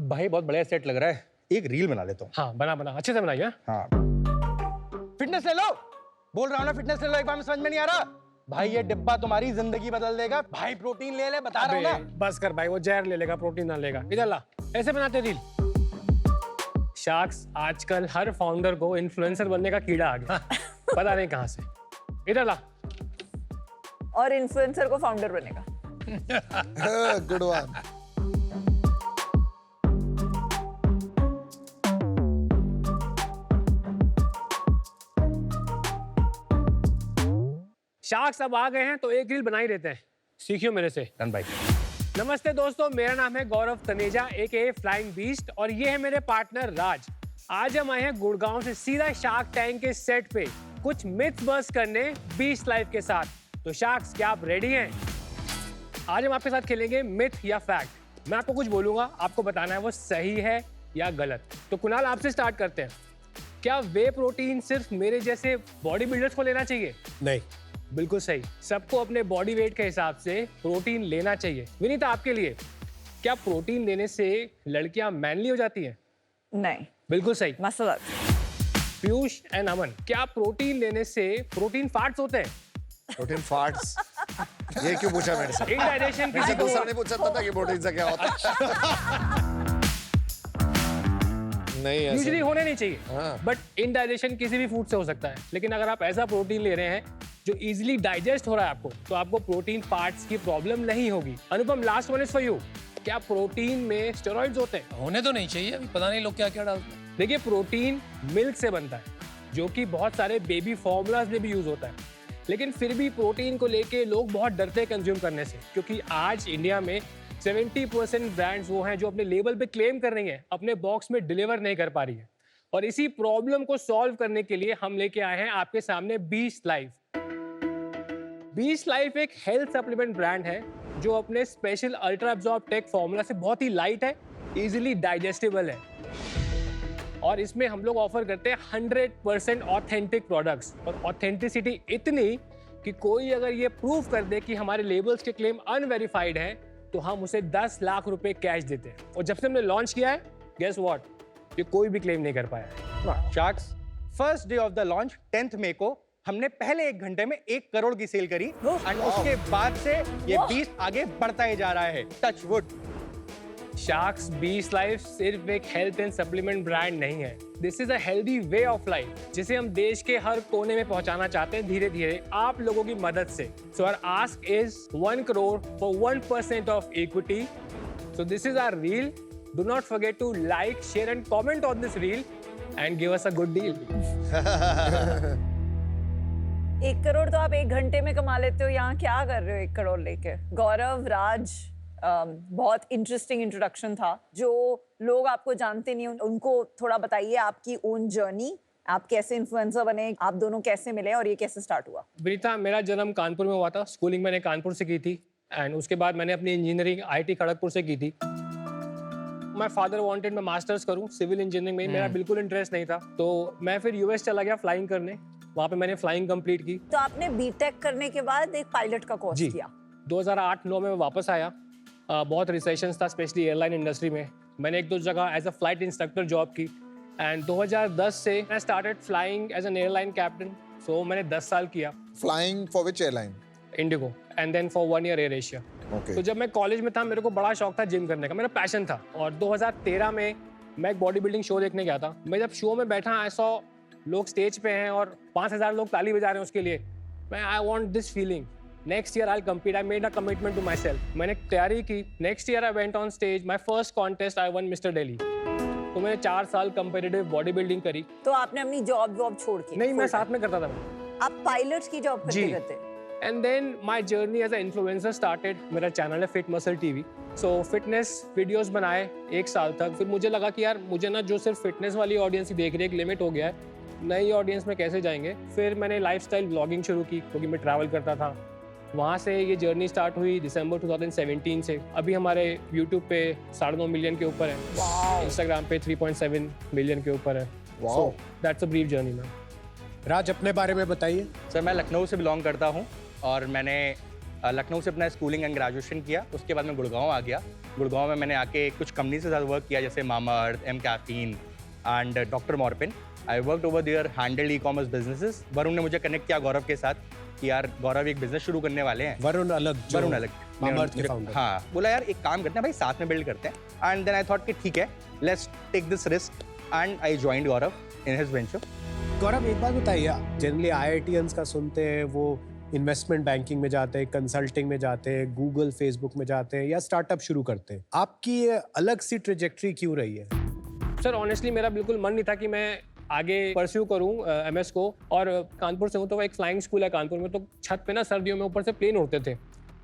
भाई बहुत बढ़िया सेट लग रहा है, एक रील बना लेता हूँ। हाँ बना बना, अच्छे से बनाइए। हाँ फिटनेस ले लो, बोल रहा हूँ ना फिटनेस ले लो, एक बार में समझ में नहीं आ रहा। भाई ये डिब्बा तुम्हारी जिंदगी बदल देगा। भाई प्रोटीन ले ले, बता रहा हूँ ना। बस कर भाई, वो जहर ले लेगा, प्रोटीन ना लेगा। इधर ला, ऐसे बनाते रील। शार्क्स, आजकल हर फाउंडर को इन्फ्लुएंसर बनने का कीड़ा आ गया, पता नहीं कहाँ से। इधर ला। और इन्फ्लुएंसर को फाउंडर बनेगा। Good one. शार्क्स अब आ गए हैं तो एक रील बना ही देते हैं, सीखियो मेरे से। डन भाई। नमस्ते दोस्तों, मेरा नाम है गौरव तनेजा एके फ्लाइंग बीस्ट और ये है मेरे पार्टनर राज। आज हम आए हैं गुड़गांव से सीधा शार्क टैंक के सेट पे कुछ मिथ्स बस्ट करने बीस्ट लाइफ के साथ। तो शार्क्स, क्या आप रेडी हैं? आज हम आपके साथ खेलेंगे मिथ या फैक्ट। मैं आपको कुछ बोलूंगा, आपको बताना है वो सही है या गलत। तो कुणाल, आपसे स्टार्ट करते हैं। क्या वे प्रोटीन सिर्फ मेरे जैसे बॉडी बिल्डर्स को लेना चाहिए? नहीं। बिल्कुल सही, सबको अपने बॉडी वेट के हिसाब से प्रोटीन लेना चाहिए। विनीता, आपके लिए, क्या प्रोटीन लेने से लड़कियां मैनली हो जाती हैं? नहीं। बिल्कुल सही। मसला। पीयूष एंड अमन, क्या प्रोटीन लेने से प्रोटीन फार्ट्स होते हैं? Protein farts? ये क्यों पूछा मेरे से? इंडाइजेशन किसी किसी को दूसरा नहीं पूछा था कि प्रोटीन से क्या होता है। नहीं यूजुअली होने नहीं चाहिए, हाँ। बट इंडाइजेशन किसी भी फूड से हो सकता है। लेकिन अगर आप ऐसा प्रोटीन ले रहे हैं जो इजीली डाइजेस्ट हो रहा है आपको, तो आपको प्रोटीन पार्ट्स की प्रॉब्लम नहीं होगी। Anupam, last one is for you. क्या प्रोटीन में स्टेरॉइड्स होते हैं? होने तो नहीं चाहिए, अभी पता नहीं लोग क्या क्या डालते हैं। देखिए, प्रोटीन मिल्क से बनता है, जो कि बहुत सारे बेबी फॉर्मूलाज में भी यूज होता है। लेकिन फिर भी प्रोटीन को लेके लोग बहुत डरते हैं कंज्यूम करने से, क्योंकि आज इंडिया में 70% ब्रांड्स वो हैं जो अपने लेबल पे क्लेम कर रही हैं, अपने बॉक्स में डिलीवर नहीं कर पा रही है। और इसी प्रॉब्लम को सॉल्व करने के लिए हम लेके आए हैं आपके सामने बीस्ट लाइफ। बीस्ट लाइफ एक हेल्थ सप्लीमेंट ब्रांड है जो अपने special ultra absorb tech formula से बहुत ही लाइट है, इजीली डाइजेस्टेबल है, और इसमें हम लोग ऑफर करते हैं 100% ऑथेंटिक प्रोडक्ट्स। और ऑथेंटिसिटी इतनी कि कोई अगर ये प्रूव कर दे कि हमारे लेबल्स के क्लेम अनवेरिफाइड हैं, तो हम उसे 10 लाख रुपए कैश देते हैं। और जब से हमने लॉन्च किया है, गेस व्हाट, ये कोई भी क्लेम नहीं कर पाया है। Sharks, first day of the launch 10th मई को हमने पहले 1 घंटे में 1 करोड़ की सेल करी, एंड उसके बाद से ये 20 आगे बढ़ता ही जा रहा है। Touch wood. Sharks beast life सिर्फ एक हेल्थ एंड सप्लीमेंट ब्रांड नहीं है, this is a healthy way of life, जिसे हम देश के हर कोने में पहुंचाना चाहते हैं धीरे धीरे आप लोगों की मदद से। So our ask is 1 crore for 1% of equity. So this is our reel. Do not forget to like, share and comment on this reel and give us a good deal. 1 crore तो आप 1 घंटे में कमा लेते हो, यहाँ क्या कर रहे हो 1 करोड़ लेके? गौरव, राज, बहुत इंटरेस्टिंग इंट्रोडक्शन था। जो लोग आपको जानते नहीं उनको थोड़ा बताइए आपकी ओन जर्नी, आप कैसे इन्फ्लुएंसर बने, आप दोनों कैसे मिले और ये कैसे स्टार्ट हुआ? विनीता, मेरा जन्म कानपुर में हुआ था। स्कूलिंग मैंने कानपुर से की थी, एंड उसके बाद मैंने अपनी इंजीनियरिंग IIT खड़गपुर से की थी। माय फादर वांटेड मैं मास्टर्स करूं सिविल इंजीनियरिंग में, मेरा बिल्कुल इंटरेस्ट नहीं था, तो मैं फिर US चला गया फ्लाइंग करने। वहाँ पे मैंने फ्लाइंग कंप्लीट की। तो आपने बीटेक करने के बाद एक पायलट का कोर्स किया? 2008-9 में मैं वापस आया। बहुत रिसेशंस था, स्पेशली एयरलाइन इंडस्ट्री में। मैंने 1-2 जगह as a flight instructor job की, एंड 2010 से मैं started flying as an airline captain. So मैंने 10 साल किया flying for which airline? IndiGo, and then for 1 year Air Asia. तो जब मैं कॉलेज में था, मेरे को बड़ा शौक था जिम करने का, मेरा पैशन था। और 2013 में मैं एक बॉडी बिल्डिंग शो देखने गया था। मैं जब शो में बैठा, आई सॉ लोग स्टेज पे हैं और 5000 लोग ताली बजा रहे हैं उसके लिए। मैं I want this feeling, next year I will compete. I made a commitment to my self. मैंने तैयारी की। Next year I went on stage, my first contest I won Mister Delhi. तो मैंने 4 साल कंपेटिटिव बॉडी बिल्डिंग करी। तो आपने अपनी जॉब वॉब छोड़ के? नहीं, मैं साथ में करता था। आप पायलट की जॉब करते? And then my journey as a influencer started. मेरा चैनल है Fit Muscle TV। So fitness videos बनाए 1 साल तक। फिर मुझे लगा कि यार मुझे ना जो सिर्फ फिटनेस वाली ऑडियंस ही देख रही है, एक लिमिट हो गया है, नई ऑडियंस में कैसे जाएंगे। फिर मैंने लाइफस्टाइल ब्लॉगिंग शुरू की, क्योंकि मैं ट्रैवल करता था। वहाँ से ये जर्नी स्टार्ट हुई दिसंबर 2017 से। अभी हमारे यूट्यूब पे 9.5 मिलियन के ऊपर है, इंस्टाग्राम पे 3.7 मिलियन के ऊपर है। So that's a brief journey ma'am. Raj, अपने बारे में बताइए। सर, मैं लखनऊ से बिलोंग करता हूँ और मैंने लखनऊ से अपना स्कूलिंग एंड ग्रेजुएशन किया। उसके बाद मैं गुड़गांव आ गया। गुड़गांव में मैंने आके कुछ कंपनी के साथ वर्क किया, जैसे Mamaearth, mCaffeine and doctor Morepen. I worked over there, handled e-commerce businesses. Varun ने मुझे कनेक्ट किया गौरव के साथ कि यार गौरव एक बिजनेस शुरू करने वाले हैं। वरुण अलग मामाअर्थ के फाउंडर। हाँ, बोला यार एक काम करते हैं भाई, साथ में बिल्ड करते हैं। एंड देन आई थॉट कि ठीक है, let's take this risk and I joined Gaurav in his venture. Gaurav, एक बात बताइए, जनरली IITians का सुनते हैं वो इन्वेस्टमेंट बैंकिंग में जाते हैं, कंसल्टिंग में जाते हैं, गूगल फेसबुक में जाते हैं या स्टार्टअप शुरू करते हैं। आपकी ये अलग सी ट्रेजेक्ट्री क्यों रही है? सर ऑनेस्टली मेरा बिल्कुल मन नहीं था कि मैं आगे परस्यू करूं MS को, और कानपुर से हूं तो एक फ्लाइंग स्कूल है कानपुर में, तो छत पे ना सर्दियों में ऊपर से प्लेन उड़ते थे,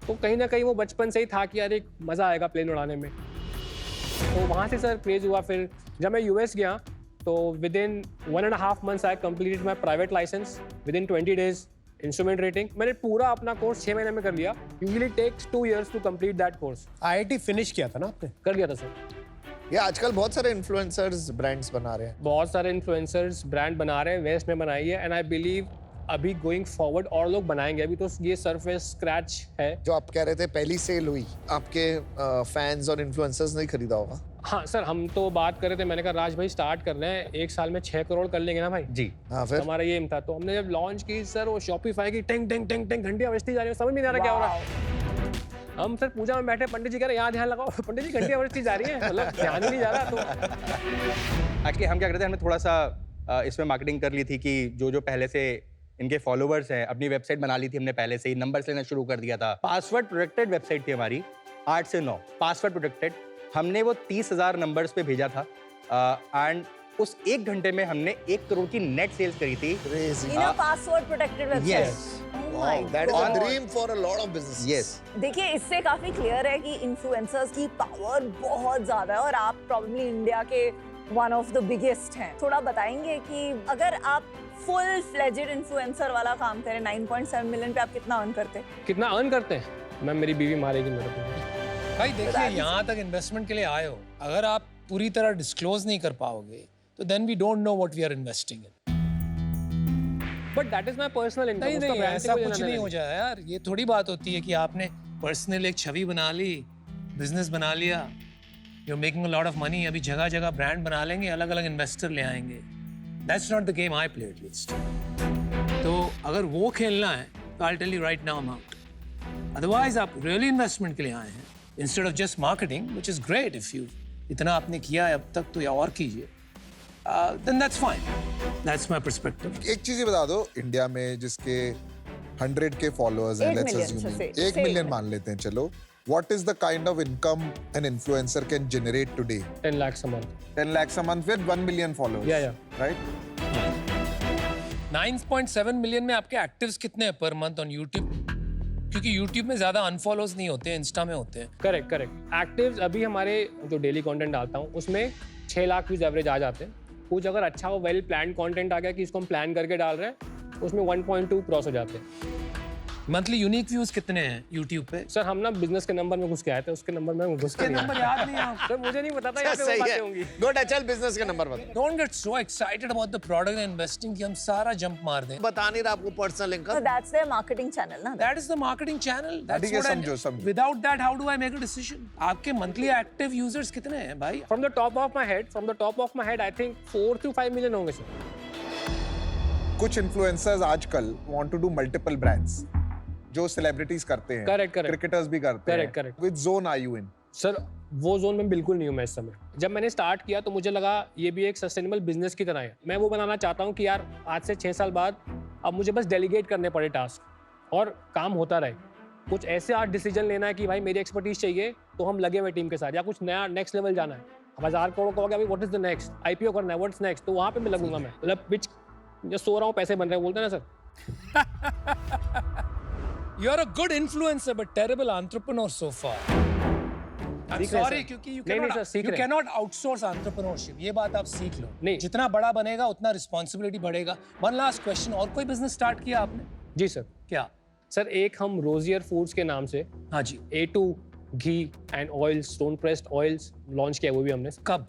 तो कहीं ना कहीं वो बचपन से ही था कि यार एक मज़ा आएगा प्लेन उड़ाने में। तो वहाँ से सर क्रेज हुआ। फिर जब मैं US गया तो within 1.5 months I completed my private license, within 20 days instrument rating. मैंने पूरा अपना कोर्स 6 महीने में कर लिया। Usually takes 2 years to complete that course. IIT finish किया था ना आपने? कर लिया था सर। ये आजकल बहुत सारे इन्फ्लुएंसर्स ब्रांड्स बना रहे हैं। बहुत सारे इन्फ्लुएंसर्स ब्रांड बना रहे हैं, वेस्ट में बनाई है, एंड आई बिलीव अभी गोइंग फॉरवर्ड और लोग बनाएंगे। अभी तो ये सरफेस स्क्रैच है। जो आप कह रहे थे पहली सेल हुई, आपके फैंस और इन्फ्लुएंसर्स ने खरीदा होगा। हाँ सर, हम तो बात कर रहे थे, मैंने कहा राज भाई स्टार्ट कर रहे हैं, 1 साल में 6 करोड़ कर लेंगे ना भाई जी। हाँ, फिर हमारा ये एम था। तो हमने जब लॉन्च की सर, वो शॉपिफाई की टेंग टेंग टेंग टेंग घंटियां बजती जा रही है, समझ में नहीं आ रहा क्या हो रहा है। हम सर पूजा में बैठे, पंडित जी कह रहे यहाँ ध्यान लगाओ, पंडित जी घंटियां बजती जा रही है, मतलब ध्यान ही नहीं जा रहा। तो एक्चुअली हम क्या करते हैं, हमने थोड़ा सा इसमें मार्केटिंग कर ली थी कि जो पहले से इनके फॉलोवर्स हैं, अपनी वेबसाइट बना ली थी हमने पहले से ही, नंबर्स लेना शुरू कर दिया था। पासवर्ड प्रोटेक्टेड वेबसाइट थी हमारी, 8 से 9 पासवर्ड प्रोटेक्टेड। हमने वो 30,000 नंबर्स पे भेजा था एंड उस 1 घंटे में हमने 1 करोड़ की नेट सेल्स करी थी। Crazy. In a password protected website. Yes. Wow, that is a dream for a lot of businesses. Yes. देखिए, इससे काफी क्लियर है कि इन्फ्लुएंसर्स की पावर बहुत ज्यादा है और आप प्रॉब्ली इंडिया के वन ऑफ द बिगेस्ट हैं। थोड़ा बताएंगे कि अगर आप फुल फ्लेजेड इन्फ्लुएंसर वाला काम करें 9.7 मिलियन पे, आप कितना अर्न करते हैं? कितना अर्न करते हैं? मैम मेरी बीवी मारेगी मेरे को। भाई देखिए, यहाँ तक इन्वेस्टमेंट के लिए आए हो, अगर आप पूरी तरह डिस्क्लोज नहीं कर पाओगे तो then we don't know what we are investing in. But that is my personal income. नहीं नहीं, ऐसा कुछ नहीं हो जाए यार। ये थोड़ी बात होती है कि आपने पर्सनल एक छवि बना ली, बिजनेस बना लिया, you are making a lot of money, अभी जगह जगह ब्रांड बना लेंगे, अलग अलग इन्वेस्टर ले आएंगे। That's not the game I play at least. तो अगर वो खेलना है तो I tell you right now, I am out. Otherwise आप रियली इन्वेस्टमेंट के लिए आए हैं, instead of just marketing, which is great. If you इतना आपने किया है अब तक तो या और कीजिए, then that's fine. That's my perspective. एक चीज ही बता दो, इंडिया में जिसके 100K फॉलोअर्स हैं, 8 let's million, assume so 1 million मान लेते हैं, चलो, what is the kind of income an influencer can generate today? 10 lakhs a month. 10 lakhs a month with 1 million followers. Yeah. Right? 9.7 million में आपके actives कितने हैं per month on YouTube? क्योंकि YouTube में ज्यादा अनफॉलोज नहीं होते हैं, इंस्टा में होते हैं। करेक्ट। एक्टिव्स अभी हमारे जो डेली कंटेंट डालता हूँ उसमें 6 लाख व्यूज एवरेज आ जाते हैं। कुछ अगर अच्छा वो वेल प्लान कंटेंट आ गया कि इसको हम प्लान करके डाल रहे हैं, उसमें 1.2 क्रॉस हो जाते हैं। मंथली यूनिक व्यूज कितने हैं YouTube पे? सर हम ना बिजनेस के नंबर में घुस के आए थे, उसके नंबर में घुस के नहीं नंबर आए। याद नहीं आप? सर मुझे नहीं पता था यहाँ पे वो बातें होंगी। गुड, चल बिजनेस के नंबर बता। Don't get so excited about the product and investing कि हम सारा जंप मार दें। बता नहीं रहा आपको personal So income. that's their marketing channel ना? That is the marketing channel. That's ठीक है, what समझो। Without that, how do I make a decision? आपके monthly active users कितने हैं भाई? From the top of my head, I think 4 to 5 million होंगे sir. कुछ इन्फ्लुएंसर्स आजकल want to do multiple brands, जो सेलिब्रिटीज करते हैं, Correct. क्रिकेटर्स भी करते हैं। Correct. Which zone are you in? Sir वो जोन में बिल्कुल नहीं हूँ मैं इस समय। जब मैंने स्टार्ट किया तो मुझे लगा ये भी एक सस्टेनेबल बिजनेस की तरह है। मैं वो बनाना चाहता हूँ कि यार आज से 6 साल बाद अब मुझे बस डेलीगेट करने पड़े टास्क और काम होता रहे। कुछ ऐसे आज डिसीजन लेना है कि भाई मेरी एक्सपर्टीज चाहिए तो हम लगे हुए टीम के साथ, या कुछ नया नेक्स्ट लेवल जाना है, 1000 करोड़ का हो गया, भाई what is the next, IPO करना है, व्हाट्स नेक्स्ट, तो वहाँ पे मैं लगूंगा। मैं मतलब बिच जो सो रहा हूँ पैसे बन रहे हैं, बोलते हैं ना sir. You're a good influencer but terrible entrepreneur so far. I'm सीख रहे हैं sorry सर। क्योंकि you नहीं, cannot सर, सीख you रहे हैं। cannot outsource entrepreneurship. ये बात आप सीख लो। नहीं। जितना बड़ा बनेगा उतना रिस्पॉन्सिबिलिटी बढ़ेगा। One last question, और कोई बिजनेस स्टार्ट किया आपने? जी सर। क्या? सर एक हम रोजियर फूड्स के नाम से हाँ जी। A2 ghee and oils, stone pressed oils launch किया, वो भी हमने। कब?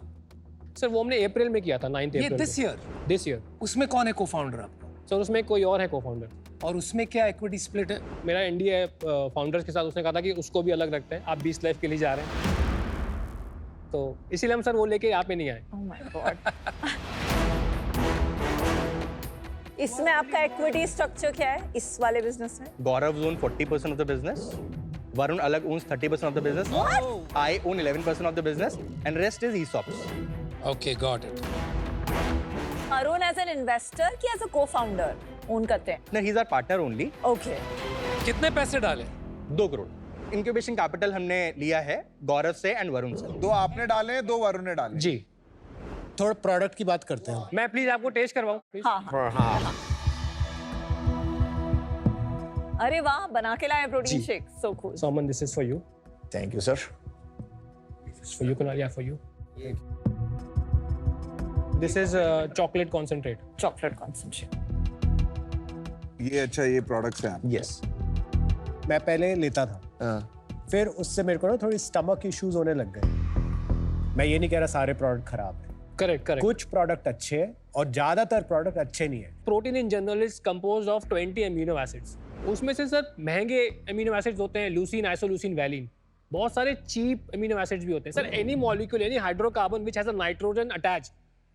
सर वो हमने अप्रैल में किया था, 9 ये अप्रैल। this year? This year. उसमें कौन है को-फाउंडर आपका? सर उसमें कोई और है को-फाउंडर। और उसमें क्या इक्विटी स्प्लिट है? मेरा एनडीए है फाउंडर्स के साथ, उसने कहा था कि उसको भी अलग रखते हैं, आप 20 लाइफ के लिए जा रहे हैं, तो इसीलिए हम सर वो लेके यहाँ पे नहीं आए। Oh my God. इसमें आपका इक्विटी स्ट्रक्चर क्या है इस वाले बिजनेस में? Gaurav owns 40% of the business. Varun Alag owns 30% of the business. What? I own 11% of the business, and rest is ESOPs. Okay, got it. Arun as an investor कि as a cofounder own करते हैं? No, he's our partner only. Okay. कितने पैसे डाले? 2 crore incubation capital हमने लिया है गौरव से एंड वरुण से। 2 आपने डाले, 2 वरुण ने डाले। जी। थोड़ा प्रोडक्ट की बात करते हैं। मैं प्लीज आपको टेस्ट करवाऊँ please? हाँ हाँ. अरे वाह, बना के लाए protein ji. Shake, so cool. So Aman, this is for you. Thank you sir. This is for you, Kunal. Yeah, for you. This is chocolate concentrate. Chocolate concentrate. ये अच्छा, ये प्रोडक्ट्स हैं। यस मैं पहले लेता था, फिर उससे मेरे को ना थोड़ी स्टमक इश्यूज होने लग गए। मैं ये नहीं कह रहा सारे प्रोडक्ट खराब हैं, Correct, correct. कुछ प्रोडक्ट अच्छे हैं और ज्यादातर प्रोडक्ट अच्छे नहीं है। Protein in general is composed of 20 amino acids. उसमें से सर महंगे अमीनो एसिड्स होते हैं, लूसीन, आइसोलूसीन, वैलिन। बहुत सारे चीप अमीनो एसिड्स भी होते हैं। Sir any molecule, any hydrocarbon which has a nitrogen attach,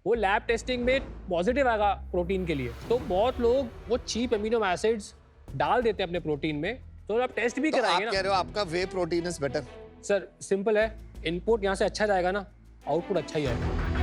वो लैब टेस्टिंग में पॉजिटिव आएगा प्रोटीन के लिए। तो बहुत लोग वो चीप अमीनो एसिड्स डाल देते हैं अपने प्रोटीन में, तो आप टेस्ट भी तो आप कराएंगे कह ना। रहे हो आपका whey protein is better? Sir simple है, इनपुट यहाँ से अच्छा जाएगा ना, आउटपुट अच्छा ही आएगा।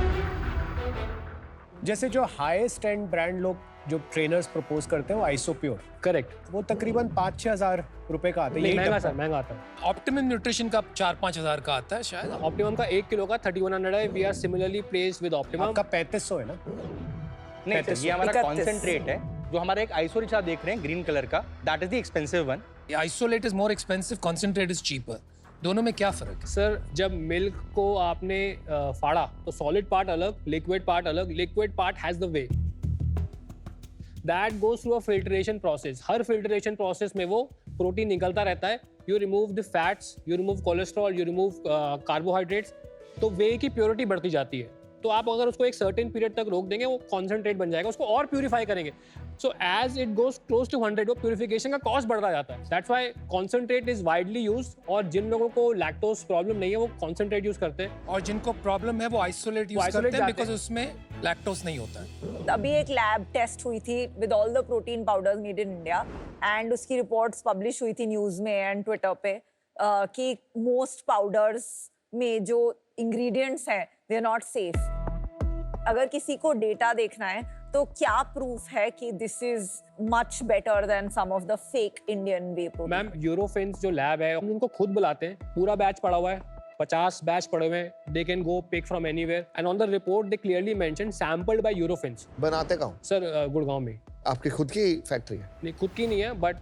जैसे जो हाईएस्ट एंड ब्रांड लोग जो ट्रेनर्स प्रपोज करते हैं वो आइसोप्योर, करेक्ट। वो तकरीबन 5-6 हज़ार रुपए का आता है। नहीं, यही महंगा डब्बा। सर, महंगा आता है। ऑप्टिमम न्यूट्रिशन का 4-5 हज़ार का आता है शायद। ऑप्टिमम का 1 किलो का 3100 है। We are similarly placed with optimum. आपका 3500 है ना? नहीं सर, ये हमारा 31. कॉन्सेंट्रेट है। जो हमारा एक आइसो रिच आप देख रहे हैं ग्रीन कलर का, that is the expensive one. Isolate is more expensive, concentrate is cheaper. दोनों में क्या फर्क है? सर जब मिल्क को आपने फाड़ा तो सॉलिड पार्ट अलग, लिक्विड पार्ट अलग। Liquid part has the way that goes through a filtration process. Her filtration process में वो प्रोटीन निकलता रहता है। You remove the fats, you remove cholesterol, you remove carbohydrates, तो वे की प्योरिटी बढ़ती जाती है। तो आप अगर उसको एक सर्टेन पीरियड तक रोक देंगे, वो कॉन्सेंट्रेट बन जाएगा, उसको और प्यूरिफाई करेंगे। So as it goes close to 100, वो प्यूरिफिकेशन का कॉस्ट बढ़ता जाता है। That's why concentrate is widely used, और जिन लोगों को लैक्टोज प्रॉब्लम नहीं है वो कॉन्सेंट्रेट यूज करते हैं। और जिनको प्रॉब्लम है वो आइसोलेट यूज isolate करते हैं जाते बिकॉज हैं। उसमें लैक्टोज नहीं होता है। अभी एक लैब टेस्ट हुई थी with all the protein powders made in India, and उसकी रिपोर्ट्स पब्लिश हुई थी न्यूज़ में एंड ट्विटर पे कि मोस्ट पाउडर्स में जो इंग्रेडिएंट्स हैं दे आर नॉट सेफ। अगर किसी को डेटा देखना है तो क्या प्रूफ है कि this is much better than some of the fake Indian whey protein? Ma'am Eurofins जो लैब है, हम उनको खुद बुलाते हैं। पूरा बैच पड़ा हुआ है, 50 बैच पड़े हुए हैं। They can go pick from anywhere, and on the report they clearly mention sampled by Eurofins. बनाते कहाँ? सर गुड़गांव में। आपकी खुद की फैक्ट्री है? नहीं, खुद की नहीं है, बट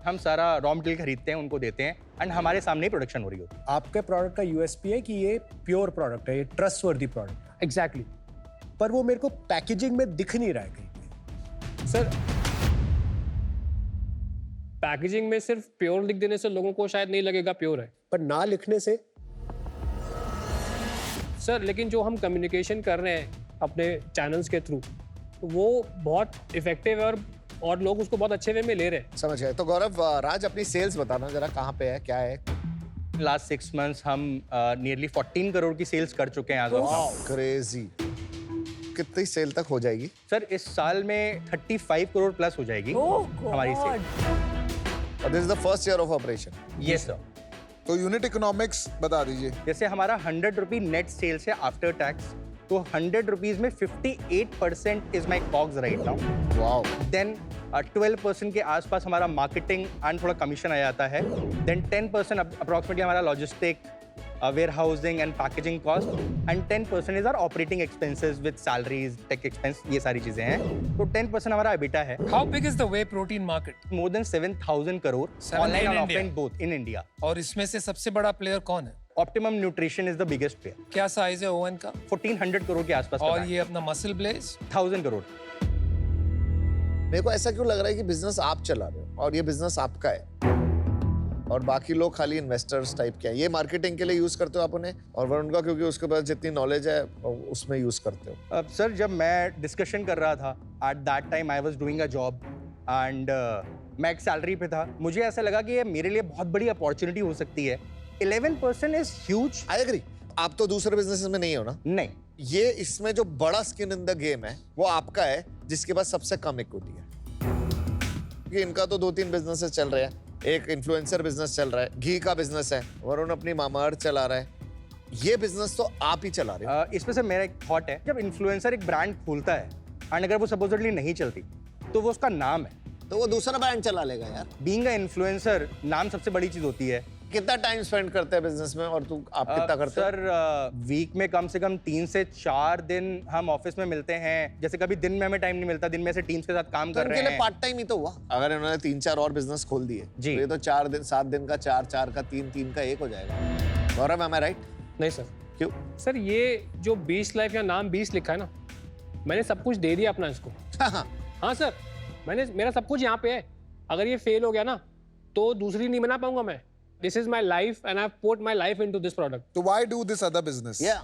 हम सारा रॉ मटेरियल खरीदते हैं, उनको देते हैं, एंड हमारे सामने ही प्रोडक्शन हो रही होती है। आपके प्रोडक्ट का यूएसपी है कि ये प्योर प्रोडक्ट है, ये ट्रस्टवर्दी प्रोडक्ट है, एग्जैक्टली। पर वो मेरे को पैकेजिंग में दिख नहीं रहा है कहीं। सर पैकेजिंग में सिर्फ प्योर लिख देने से लोगों को शायद नहीं लगेगा प्योर है पर ना लिखने से सर, लेकिन जो हम कम्युनिकेशन कर रहे हैं अपने चैनल्स के थ्रू, वो बहुत इफेक्टिव है और लोग उसको बहुत अच्छे वे में ले रहे हैं। समझ गए। तो गौरव, राज अपनी सेल्स बताना जरा, कहाँ पे है, क्या है? लास्ट 6 मंथ्स हम नियरली 14 करोड़ की सेल्स कर चुके हैं आज ऑफ। क्रेजी। कितनी सेल तक हो जाएगी? सर इस साल में 35 करोड़ प्लस हो जाएगी हमारी sale. This is the first year of operation? Yes sir. तो यूनिट इकोनॉमिक्स बता दीजिए। जैसे हमारा 100 रुपी नेट सेल्स है आफ्टर टैक्स, तो 100 रुपीज में 58% is my COGS right now. Wow. Then 12% के आसपास हमारा मार्केटिंग एंड थोड़ा कमीशन आ जाता है। देन 10% अप्रोक्सीमेटली हमारा logistic, warehousing and packaging cost, and 10% is our operating expenses with salaries, take expense, ये सारी चीजें हैं। तो 10% हमारा एबिटा है। How big is the way protein market? More than 7,000 crore 7 online in and India. Offline both in India. और इसमें से सबसे बड़ा प्लेयर कौन है? Optimum nutrition is the biggest player. क्या साइज है ओवन का? 1400 करोड़ के आसपास। और ये अपना मसल ब्लेज 1000 करोड़। मेरे को ऐसा क्यों लग रहा है कि बिजनेस आप चला रहे हो और ये बिजनेस आपका है और बाकी लोग खाली इन्वेस्टर्स टाइप के हैं? ये मार्केटिंग के लिए यूज करते हो आप उन्हें, और वरुण का क्योंकि उसके पास जितनी नॉलेज है उसमें यूज करते हो? अब सर जब मैं डिस्कशन कर रहा था, at that time I was doing a job and मैं एक सैलरी पे था. मुझे ऐसा लगा कि ये मेरे लिए बहुत बड़ी अपॉर्चुनिटी हो सकती है. 11% इज ह्यूज. I agree. आप तो दूसरे बिजनेस में नहीं हो ना. नहीं, ये इसमें जो बड़ा स्किन इन द गेम है वो आपका है, जिसके पास सबसे कम इक्विटी है. कि इनका तो 2-3 बिजनेसेस चल रहे हैं. एक इन्फ्लुएंसर बिजनेस चल रहा है, घी का बिजनेस है, वरुण अपनी मामाअर्थ चला रहा है. ये बिजनेस तो आप ही चला रहे हो. इसमें से मेरा एक थॉट है, जब इन्फ्लुएंसर एक ब्रांड खोलता है एंड अगर वो सपोजिटली नहीं चलती तो वो उसका नाम है. तो वो दूसरा ब्रांड चला लेगा यार. बीइंग अ इन्फ्लुएंसर, नाम सबसे बड़ी चीज होती है. कितना टाइम स्पेंड करते हैं बिजनेस में और आप कितना करते हो? सर वीक में कम से कम 3 से 4 दिन हम ऑफिस में मिलते हैं. जैसे कभी दिन में हमें टाइम नहीं मिलता, दिन में से टीम्स के साथ काम तो कर उनके रहे लिए हैं. पार्ट टाइम ही तो हुआ. अगर इन्होंने 3-4 और बिजनेस खोल दिए जी. तो ये तो 4 दिन 7 दिन का 4 का 3 का 1 हो जाएगा. गौरव, am I right? नहीं सर. क्यों? सर ये जो 20 लाइफ या नाम 20 लिखा है ना, मैंने सब कुछ दे दिया अपना इसको. हाँ सर, मेरा सब कुछ यहाँ पे है. अगर ये फेल हो गया ना तो दूसरी नहीं बना पाऊंगा मैं. This is my life and I've put my life into this product. So why do this other business? Yeah.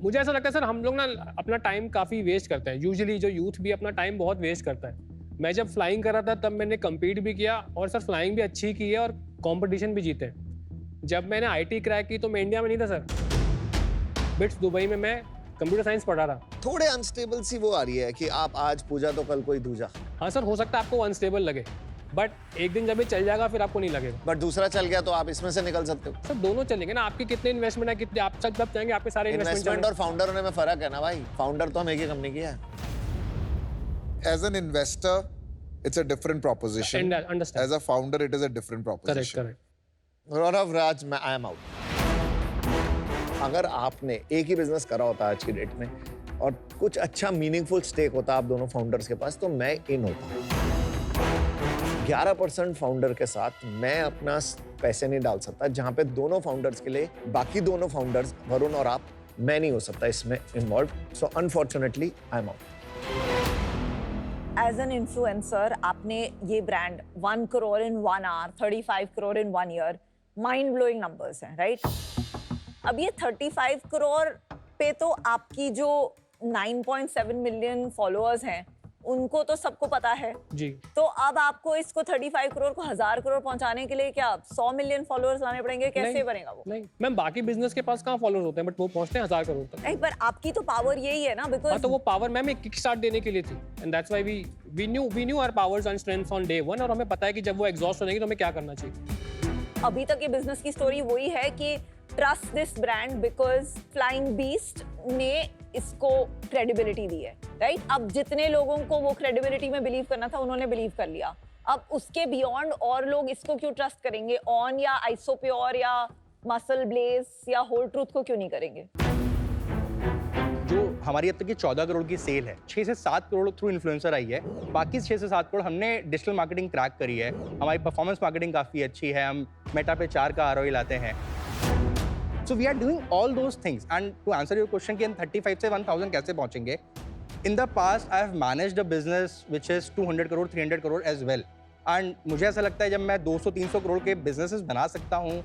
मुझे ऐसा लगता है सर, हम लोग ना अपना टाइम काफ़ी वेस्ट करते हैं. यूजुअली जो यूथ भी अपना टाइम बहुत वेस्ट करता है. मैं जब फ्लाइंग कर रहा था तब मैंने कम्पीट भी किया और सर फ्लाइंग भी अच्छी की है और कंपटीशन भी जीते. जब मैंने आईटी क्रैक की तो मैं इंडिया में नहीं था सर. बिट्स दुबई में मैं कंप्यूटर साइंस पढ़ा रहा. थोड़े अनस्टेबल सी वो आ रही है कि आप आज पूजा तो कल कोई दूजा. हाँ सर, हो सकता है आपको अनस्टेबल लगे, बट एक दिन जब ये चल जाएगा फिर आपको नहीं लगेगा. बट दूसरा चल गया तो आप इसमें से निकल सकते हो. सर दोनों चलेंगे ना. आपके कितने इन्वेस्टमेंट है, कितने आप सब चाहेंगे आपके सारे इन्वेस्टमेंट और फाउंडर होने में फर्क है ना भाई. फाउंडर तो हम एक ही कंपनी की है. As an investor, it's a different proposition. Understand. As a founder, it is a different correct proposition. Correct. Gaurav Raj, मैं आई एम आउट. अगर आपने एक ही बिजनेस करा होता आज की डेट में और कुछ अच्छा मीनिंगफुल स्टेक होता आप दोनों फाउंडर्स के पास, तो मैं इन होता. 11% फाउंडर के साथ मैं अपना पैसे नहीं डाल सकता, जहां पे दोनों फाउंडर्स के लिए बाकी दोनों फाउंडर्स वरुण और आप, मैं नहीं हो सकता इसमें involve. So unfortunately I am out. As an influencer आपने ये brand 1 crore in 1 hour, 35 crore in 1 year, mind blowing numbers हैं, राइट? अब ये 35 करोड़ पे तो आपकी जो 9.7 मिलियन फॉलोअर्स हैं उनको तो सबको पता है जी. तो अब आपको इसको 35 करोड़ को 1000 करोड़ पहुंचाने के लिए क्या 100 मिलियन फॉलोअर्स लाने पड़ेंगे? कैसे नहीं, बनेगा वो? नहीं मैम, बाकी बिजनेस के पास कहाँ फॉलोअर्स होते हैं, बट वो पहुंचते हैं 1000 करोड़ तक. नहीं, पर आपकी तो पावर यही है ना, हाँ, बिकॉज तो वो पावर मैम एक किक स्टार्ट देने के लिए थी. And that's why we knew our powers and strengths on day 1. और हमें पता है कि जब वो एग्जॉस्ट हो जाएंगे तो हमें क्या करना चाहिए. अभी तक ये बिजनेस की स्टोरी वही है कि trust this brand because flying beast ने इसको क्रेडिबिलिटी दी है, राइट? अब जितने लोगों को वो क्रेडिबिलिटी में बिलीव करना था उन्होंने बिलीव कर लिया. अब उसके बियॉन्ड और लोग इसको क्यों ट्रस्ट करेंगे? ऑन या आइसोप्योर या मसल ब्लेज या होल ट्रूथ को क्यों नहीं करेंगे? जो हमारी अब तक की 14 करोड़ की सेल है, 6 से 7 करोड़ थ्रू इन्फ्लुएंसर आई है. बाकी 6 से 7 करोड़ हमने डिजिटल मार्केटिंग क्रैक करी है. हमारी परफॉर्मेंस मार्केटिंग काफ़ी अच्छी है. हम मेटा पे 4 का ROI लाते हैं. So we are doing all those things. And to answer your question कि हम 35 से 1000 कैसे पहुंचेंगे? In the past, I have managed a business which is 200 crore, 300 crore as well. And मुझे ऐसा लगता है जब मैं 200-300 करोड़ के businesses बना सकता हूँ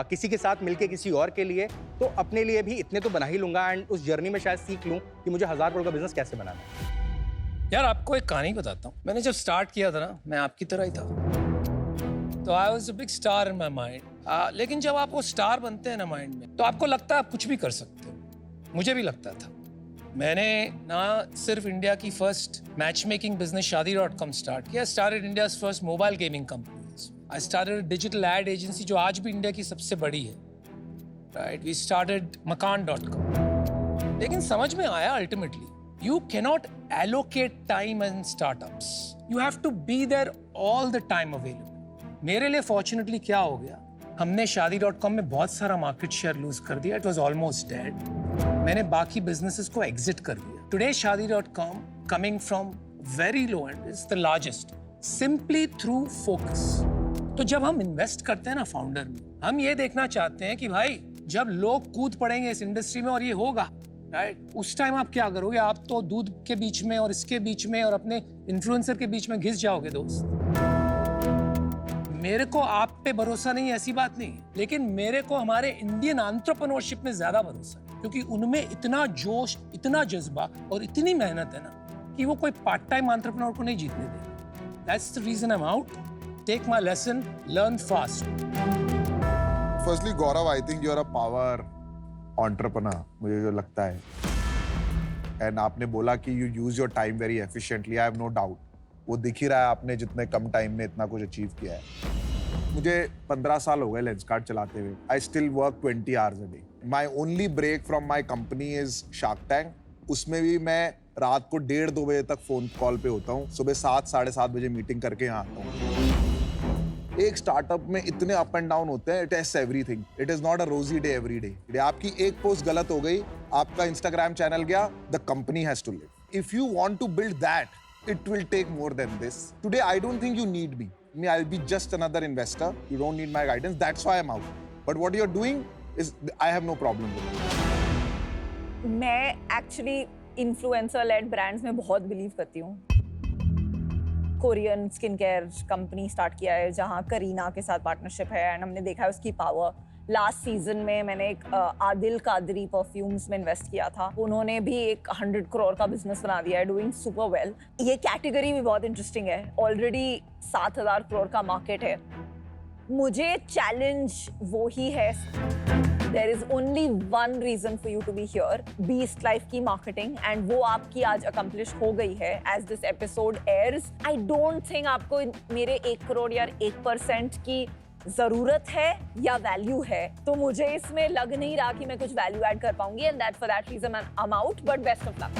किसी के साथ मिलके किसी और के लिए, तो अपने लिए भी इतने तो बना ही लूँगा. एंड उस जर्नी में शायद सीख लूँ कि मुझे 1000 करोड़ का बिजनेस कैसे बनाना है. यार आपको एक कहानी बताता हूँ. मैंने जब स्टार्ट किया था ना, मैं आपकी तरह ही था. तो I was a big star in my mind. लेकिन जब आप वो स्टार बनते हैं ना माइंड में, तो आपको लगता है आप कुछ भी कर सकते हो. मुझे भी लगता था. मैंने ना सिर्फ इंडिया की first matchmaking business Shaadi.com start किया. Started India's first mobile gaming company. I started digital ad agency जो आज भी इंडिया की सबसे बड़ी है, राइट? We started Makaan.com. लेकिन समझ में आया ultimately you cannot allocate time in startups. You have to be there all the time available. मेरे लिए फॉर्चुनेटली क्या हो गया, हमने Shaadi.com में बहुत सारा मार्केट शेयर लूज कर दिया. It was almost dead. मैंने बाकी बिजनेसेस को एग्जिट कर दिया. Today Shaadi.com coming from very low and is the largest simply through focus. तो जब हम इन्वेस्ट करते हैं ना फाउंडर में, हम ये देखना चाहते हैं कि भाई जब लोग कूद पड़ेंगे इस इंडस्ट्री में और ये होगा, राइट, उस टाइम आप क्या करोगे? आप तो दूध के बीच में और इसके बीच में और अपने इन्फ्लुएंसर के बीच में घिस जाओगे दोस्त. मेरे को आप पे भरोसा नहीं, ऐसी बात नहीं, लेकिन मेरे को हमारे इंडियन एंटरप्रेन्योरशिप में ज्यादा भरोसा है, क्योंकि उनमें इतना जोश, इतना जज्बा और इतनी मेहनत है ना कि वो कोई पार्ट टाइम एंटरप्रेन्योर को नहीं जीतने देंगे। That's the reason I am out. Take my lesson, learn fast. Firstly, Gaurav, I think you're a power entrepreneur, मुझे जो लगता है। And आपने बोला कि you use your time very efficiently, I have no doubt. वो दिख ही रहा है आपने जितने कम टाइम में इतना कुछ अचीव किया है। मुझे 15 साल हो गए लेंसकार्ट चलाते हुए। I still work 20 hours a day. My only break from my company is Shark Tank. उसमें भी मैं रात को 1:30-2 बजे तक फोन कॉल पे होता हूँ। सुबह 7-7:30 बजे मीटिंग करके यहाँ आता हूँ। एक स्टार्टअप में इतने अप एंड डाउन होते हैं। It taste everything. It is not a रोजी डे एवरी डे। आपकी एक पोस्ट गलत हो गई, आपका इंस्टाग्राम चैनल गया, the company has to live. If you want to build that, it will take more than this. Today, I don't think you need me. I'll be just another investor. You don't need my guidance. That's why I'm out. But what you're doing is, I have no problem with it. मैं actually influencer lead brands में बहुत believe करती हूँ। Korean skin care company start किया है जहाँ करीना के साथ पार्टनरशिप है एंड हमने देखा है उसकी पावर। लास्ट सीजन में मैंने एक आदिल कादरी परफ्यूम्स में इन्वेस्ट किया था। उन्होंने भी एक 100 करोड़ का बिजनेस बना दिया है, डूइंग सुपर वेल। ये कैटेगरी भी बहुत इंटरेस्टिंग है। ऑलरेडी 7,000 करोड़ का मार्केट है। मुझे चैलेंज वो ही है। There is only one reason for you to be here, Beast Life की marketing, and वो आपकी आज accomplish हो गई है as this episode airs. I don't think आपको मेरे 1 करोड़ या 1% की जरूरत है या वैल्यू है, तो मुझे इसमें लग नहीं रहा कि मैं कुछ वैल्यू ऐड कर पाऊंगी and that for that reason I am out, but best of luck.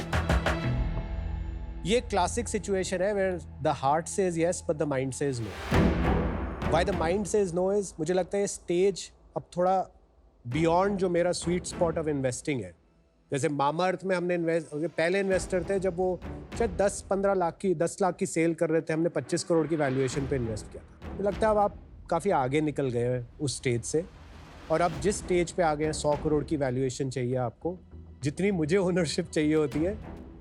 ये क्लासिक सिचुएशन है where the heart says yes but the mind says no. Why the mind says no is, मुझे लगता है stage अब थोड़ा beyond जो मेरा sweet spot of investing है। जैसे मामाअर्थ में हमने पहले इन्वेस्टर थे जब वो शायद 10-15 लाख की 10 लाख की सेल कर रहे थे, हमने 25 करोड़ की वैल्यूएशन पे इन्वेस्ट किया था। मुझे लगता है अब आप काफ़ी आगे निकल गए हैं उस स्टेज से, और अब जिस स्टेज पे आ गए हैं 100 करोड़ की वैल्यूएशन चाहिए आपको, जितनी मुझे ओनरशिप चाहिए होती है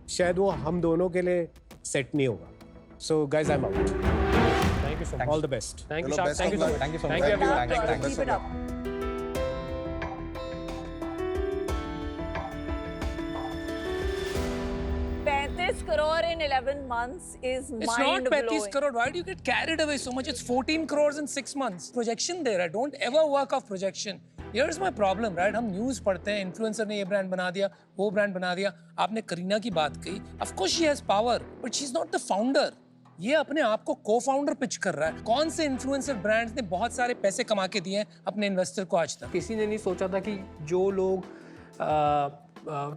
शायद वो हम दोनों के लिए सेट नहीं होगा। So guys I am out. Thank you so much. All the best. Thank you Hello, shark. best thank you of so luck. Much. Thank you so Thank much. you everyone. Thank you. Keep it up. crore in 11 months is It's not mind 35 blowing. crore. Why do you get carried away so much? It's 14 crores in 6 months. Projection there. I don't ever work off projection. Here's my problem, right? हम news पढ़ते हैं, influencer ने ये brand बना दिया, वो brand बना दिया। आपने करीना की बात कही। Of course she has power, but she's not the founder. ये अपने आप को को-फाउंडर पिच कर रहा है। कौन से इन्फ्लुएंसर ब्रांड्स ने बहुत सारे पैसे कमा के दिए हैं अपने इन्वेस्टर को आज तक? किसी ने नहीं सोचा था कि जो लोग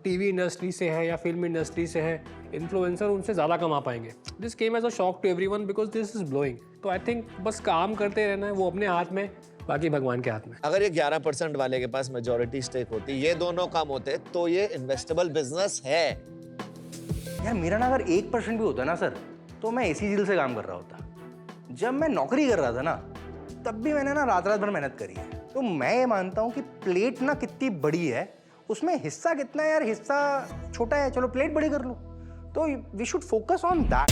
टीवी इंडस्ट्री से है या फिल्म इंडस्ट्री से है, इन्फ्लुएंसर उनसे ज़्यादा कमा पाएंगे। This came as a shock to everyone because this is blowing. तो आई थिंक बस काम करते रहना है, वो अपने हाथ में, बाकी भगवान के हाथ में। अगर ये 11% वाले के पास मेजॉरिटी स्टेक होती, ये दोनों काम होते, तो ये इन्वेस्टेबल बिजनेस है। यार मेरा ना अगर 1% भी होता ना सर, तो मैं इसी दिल से काम कर रहा होता। जब मैं नौकरी कर रहा था ना, तब भी मैंने ना रात रात भर मेहनत करी है। तो मैं ये मानता हूँ कि प्लेट ना कितनी बड़ी है, उसमें हिस्सा कितना है यार, हिस्सा छोटा है, चलो प्लेट बड़ी कर लो। तो we should focus on that.